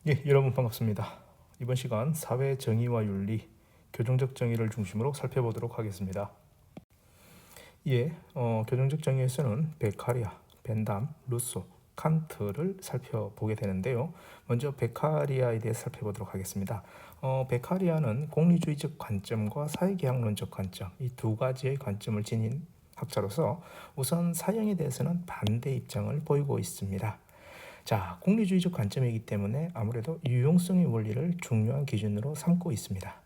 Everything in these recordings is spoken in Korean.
예, 여러분 반갑습니다. 이번 시간 사회 정의와 윤리, 교정적 정의를 중심으로 살펴보도록 하겠습니다. 예, 교정적 정의에서는 베카리아, 벤담, 루소, 칸트를 살펴보게 되는데요. 먼저 베카리아에 대해서 살펴보도록 하겠습니다. 베카리아는 공리주의적 관점과 사회계약론적 관점, 이 두 가지의 관점을 지닌 학자로서 우선 사형에 대해서는 반대 입장을 보이고 있습니다. 자, 공리주의적 관점이기 때문에 아무래도 유용성의 원리를 중요한 기준으로 삼고 있습니다.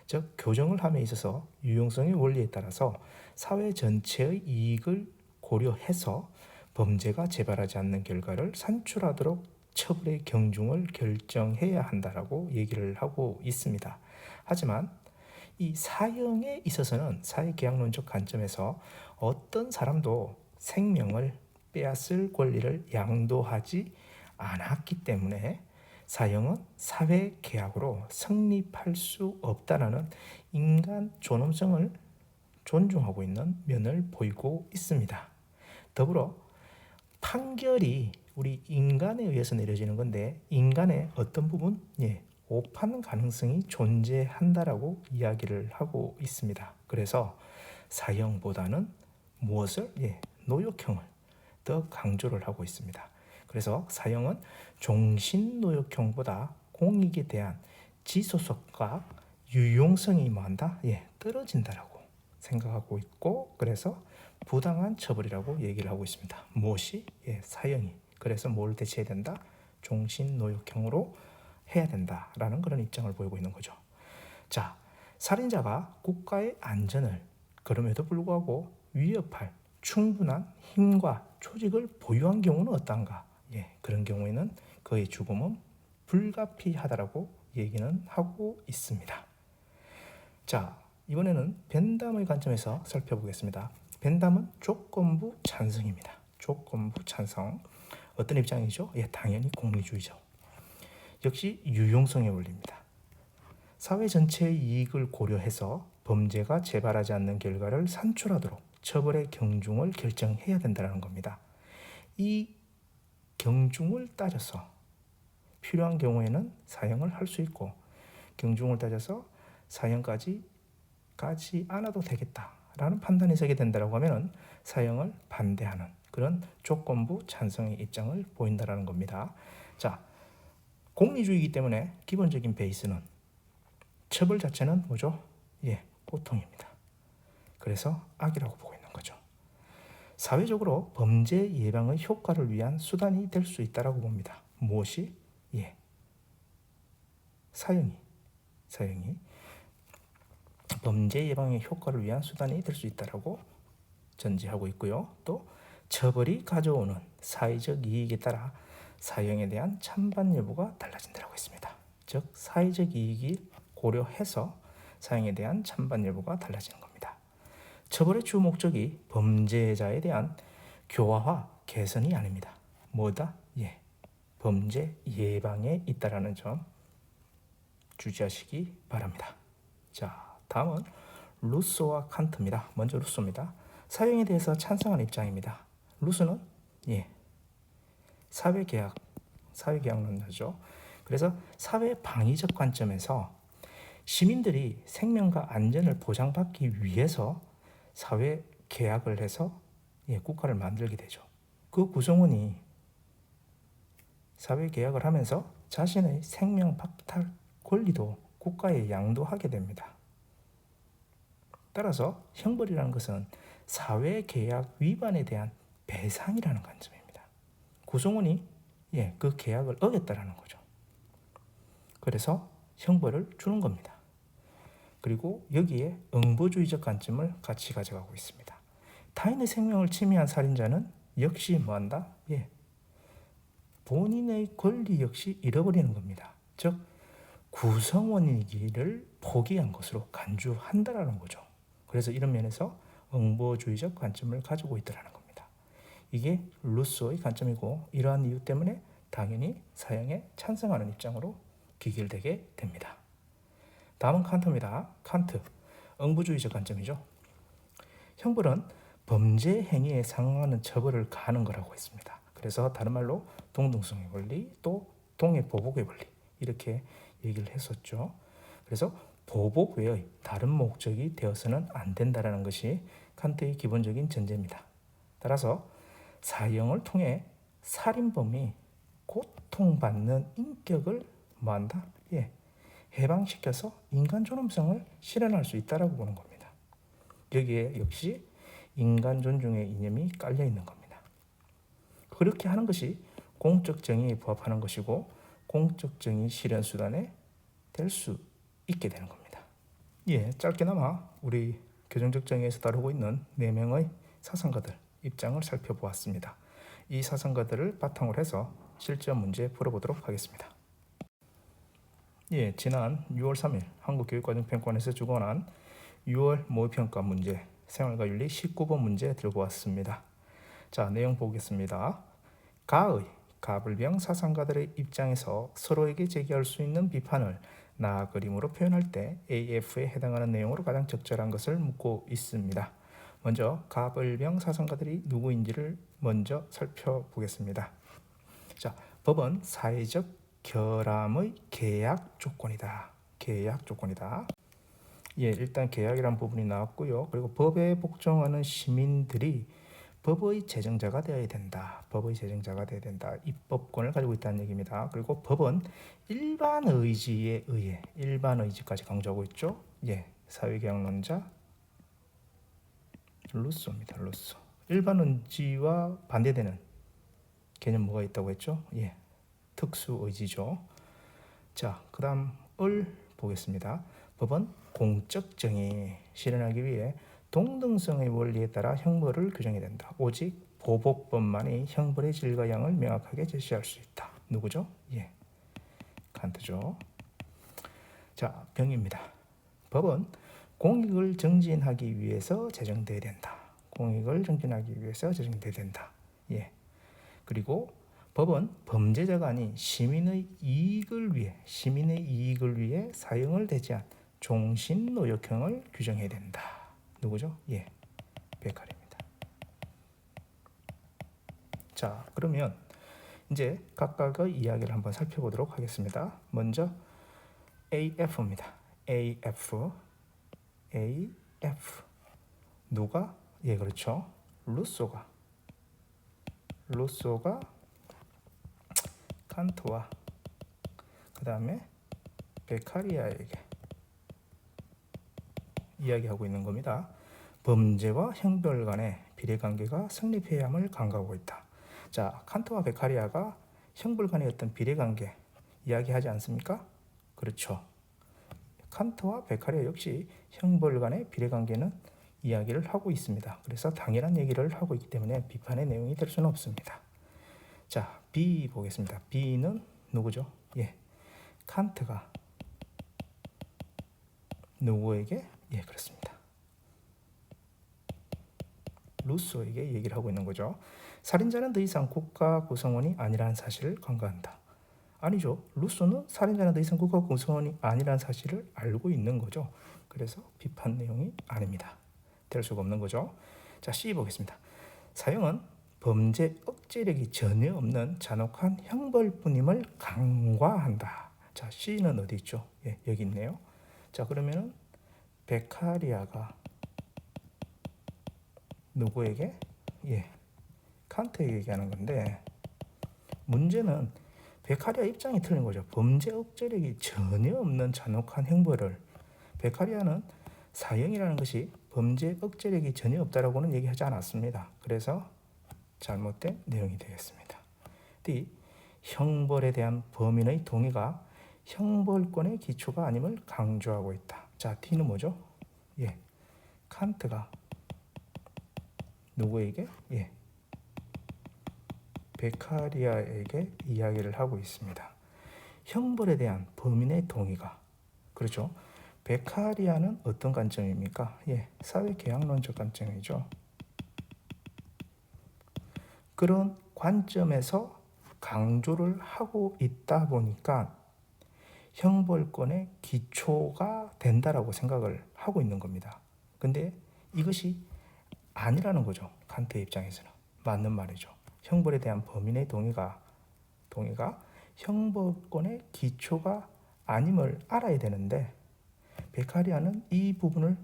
즉, 교정을 함에 있어서 유용성의 원리에 따라서 사회 전체의 이익을 고려해서 범죄가 재발하지 않는 결과를 산출하도록 처벌의 경중을 결정해야 한다라고 얘기를 하고 있습니다. 하지만 이 사형에 있어서는 사회계약론적 관점에서 어떤 사람도 생명을 빼앗을 권리를 양도하지 않았기 때문에 사형은 사회계약으로 성립할 수 없다는 인간 존엄성을 존중하고 있는 면을 보이고 있습니다. 더불어 판결이 우리 인간에 의해서 내려지는 건데 인간의 어떤 부분? 오판 가능성이 존재한다라고 이야기를 하고 있습니다. 그래서 사형보다는 무엇을? 노역형을 더 강조를 하고 있습니다. 그래서 사형은 종신노역형보다 공익에 대한 지속성과 유용성이 뭐한다? 떨어진다라고 생각하고 있고, 그래서 부당한 처벌이라고 얘기를 하고 있습니다. 무엇이? 사형이. 그래서 뭘 대체해야 된다? 종신노역형으로 해야 된다라는 그런 입장을 보이고 있는 거죠. 자, 살인자가 국가의 안전을 그럼에도 불구하고 위협할 충분한 힘과 조직을 보유한 경우는 어떤가? 그런 경우에는 그의 죽음은 불가피하다라고 얘기는 하고 있습니다. 자, 이번에는 벤담의 관점에서 살펴보겠습니다. 벤담은 조건부 찬성입니다. 조건부 찬성. 어떤 입장이죠? 당연히 공리주의죠. 역시 유용성의 원리입니다. 사회 전체의 이익을 고려해서 범죄가 재발하지 않는 결과를 산출하도록 처벌의 경중을 결정해야 된다는 겁니다. 이 경중을 따져서 필요한 경우에는 사형을 할 수 있고, 경중을 따져서 사형까지 가지 않아도 되겠다라는 판단이 서게 된다고 하면 사형을 반대하는 그런 조건부 찬성의 입장을 보인다는 겁니다. 자, 공리주의이기 때문에 기본적인 베이스는 처벌 자체는 뭐죠? 고통입니다. 그래서 악이라고 보고 있는 거죠. 사회적으로 범죄 예방의 효과를 위한 수단이 될 수 있다고 봅니다. 무엇이? 사형이 범죄 예방의 효과를 위한 수단이 될 수 있다고 전제하고 있고요. 또 처벌이 가져오는 사회적 이익에 따라 사형에 대한 찬반 여부가 달라진다고 했습니다. 즉, 사회적 이익이 고려해서 사형에 대한 찬반 여부가 달라지는 겁니다. 처벌의 주 목적이 범죄자에 대한 교화와 개선이 아닙니다. 뭐다? 범죄 예방에 있다라는 점 주지하시기 바랍니다. 자, 다음은 루소와 칸트입니다. 먼저 루소입니다. 사형에 대해서 찬성하는 입장입니다. 루소는 사회계약론자죠. 그래서 사회 방위적 관점에서 시민들이 생명과 안전을 보장받기 위해서 사회 계약을 해서 국가를 만들게 되죠. 그 구성원이 사회 계약을 하면서 자신의 생명 박탈 권리도 국가에 양도하게 됩니다. 따라서 형벌이라는 것은 사회 계약 위반에 대한 배상이라는 관점입니다. 구성원이 그 계약을 어겼다라는 거죠. 그래서 형벌을 주는 겁니다. 그리고 여기에 응보주의적 관점을 같이 가져가고 있습니다. 타인의 생명을 침해한 살인자는 역시 뭐한다? 본인의 권리 역시 잃어버리는 겁니다. 즉, 구성원이기를 포기한 것으로 간주한다라는 거죠. 그래서 이런 면에서 응보주의적 관점을 가지고 있다는 겁니다. 이게 루소의 관점이고, 이러한 이유 때문에 당연히 사형에 찬성하는 입장으로 기결되게 됩니다. 다음은 칸트입니다. 칸트, 응보주의적 관점이죠. 형벌은 범죄 행위에 상응하는 처벌을 가하는 거라고 했습니다. 그래서 다른 말로 동등성의 원리, 또 동해 보복의 원리, 이렇게 얘기를 했었죠. 그래서 보복 외의 다른 목적이 되어서는 안 된다라는 것이 칸트의 기본적인 전제입니다. 따라서 사형을 통해 살인범이 고통받는 인격을 뭐한다? 해방시켜서 인간 존엄성을 실현할 수 있다라고 보는 겁니다. 여기에 역시 인간 존중의 이념이 깔려 있는 겁니다. 그렇게 하는 것이 공적 정의에 부합하는 것이고 공적 정의 실현 수단에 될 수 있게 되는 겁니다. 짧게나마 우리 교정적 정의에서 다루고 있는 4명의 사상가들 입장을 살펴보았습니다. 이 사상가들을 바탕으로 해서 실전 문제 풀어보도록 하겠습니다. 지난 6월 3일 한국교육과정평가원에서 주관한 6월 모의평가 문제 생활과 윤리 19번 문제 들고 왔습니다. 자, 내용 보겠습니다. 가의 가불병 사상가들의 입장에서 서로에게 제기할 수 있는 비판을 나 그림으로 표현할 때 AF에 해당하는 내용으로 가장 적절한 것을 묻고 있습니다. 먼저 가불병 사상가들이 누구인지를 먼저 살펴보겠습니다. 자, 법은 사회적 결함의 계약 조건이다. 계약 조건이다. 일단 계약이라는 부분이 나왔고요. 그리고 법에 복종하는 시민들이 법의 제정자가 되어야 된다. 법의 제정자가 되어야 된다. 입법권을 가지고 있다는 얘기입니다. 그리고 법은 일반 의지에 의해, 일반 의지까지 강조하고 있죠. 사회계약론자 루소입니다. 루소. 일반 의지와 반대되는 개념 뭐가 있다고 했죠? 특수 의지죠. 자, 그 다음 을 보겠습니다. 법은 공적 정의 실현하기 위해 동등성의 원리에 따라 형벌을 규정해야 된다. 오직 보복범만이 형벌의 질과 양을 명확하게 제시할 수 있다. 누구죠? 칸트죠. 자, 병입니다. 법은 공익을 정진하기 위해서 제정돼야 된다. 공익을 정진하기 위해서 제정돼야 된다. 그리고 법은 범죄자가 아닌 시민의 이익을 위해 사형을 대지한 종신노역형을 규정해야 된다. 누구죠? 베카리입니다. 자, 그러면 이제 각각의 이야기를 한번 살펴보도록 하겠습니다. 먼저 AF입니다. AF 누가? 그렇죠. 루소가 칸트와 그 다음에 베카리아에게 이야기하고 있는 겁니다. 범죄와 형벌 간의 비례관계가 성립해야 함을 강조하고 있다. 자, 칸트와 베카리아가 형벌 간의 어떤 비례관계 이야기하지 않습니까? 그렇죠. 칸트와 베카리아 역시 형벌 간의 비례관계는 이야기를 하고 있습니다. 그래서 당연한 얘기를 하고 있기 때문에 비판의 내용이 될 수는 없습니다. 자, B 보겠습니다. B는 누구죠? 칸트가 누구에게? 그렇습니다. 루소에게 얘기를 하고 있는 거죠. 살인자는 더 이상 국가 구성원이 아니라는 사실을 간과한다. 아니죠. 루소는 살인자는 더 이상 국가 구성원이 아니라는 사실을 알고 있는 거죠. 그래서 비판 내용이 아닙니다. 될 수가 없는 거죠. 자, C 보겠습니다. 사형은 범죄 억제력이 전혀 없는 잔혹한 형벌뿐임을 간과한다. 자, C는 어디 있죠? 여기 있네요. 자, 그러면은 베카리아가 누구에게? 칸트에게 얘기하는 건데 문제는 베카리아 입장이 틀린 거죠. 범죄 억제력이 전혀 없는 잔혹한 형벌을 베카리아는 사형이라는 것이 범죄 억제력이 전혀 없다라고는 얘기하지 않았습니다. 그래서 잘못된 내용이 되겠습니다. D. 형벌에 대한 범인의 동의가 형벌권의 기초가 아님을 강조하고 있다. 자, D는 뭐죠? 칸트가 누구에게? 베카리아에게 이야기를 하고 있습니다. 형벌에 대한 범인의 동의가, 그렇죠. 베카리아는 어떤 관점입니까? 사회계약론적 관점이죠. 그런 관점에서 강조를 하고 있다 보니까 형벌권의 기초가 된다라고 생각을 하고 있는 겁니다. 근데 이것이 아니라는 거죠. 칸트의 입장에서는. 맞는 말이죠. 형벌에 대한 범인의 동의가 형법권의 기초가 아님을 알아야 되는데 베카리아는 이 부분을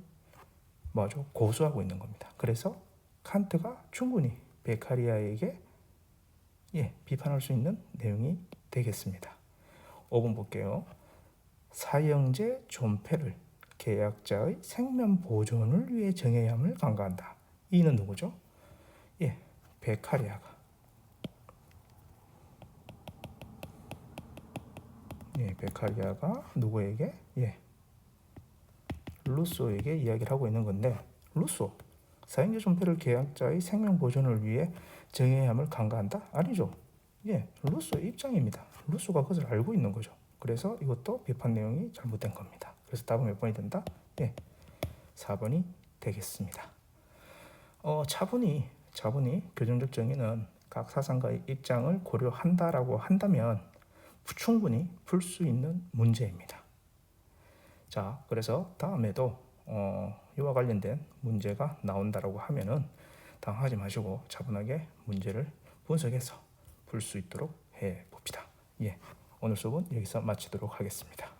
고수하고 있는 겁니다. 그래서 칸트가 충분히 베카리아에게 비판할 수 있는 내용이 되겠습니다. 5번 볼게요. 사형제 존폐를 계약자의 생명 보존을 위해 정해야 함을 간과한다. 이는 누구죠? 베카리아가 베카리아가 누구에게? 루소에게 이야기를 하고 있는 건데, 루소 사형제 존폐를 계약자의 생명 보존을 위해 정해야 함을 간과한다? 아니죠. 루소의 입장입니다. 루소가 그것을 알고 있는 거죠. 그래서 이것도 비판 내용이 잘못된 겁니다. 그래서 답은 몇 번이 된다? 4번이 되겠습니다. 차분히 교정적 정의는 각 사상가의 입장을 고려한다라고 한다면 충분히 풀 수 있는 문제입니다. 자, 그래서 다음에도 이와 관련된 문제가 나온다라고 하면은 당황하지 마시고 차분하게 문제를 분석해서 풀 수 있도록 해 봅시다. 오늘 수업은 여기서 마치도록 하겠습니다.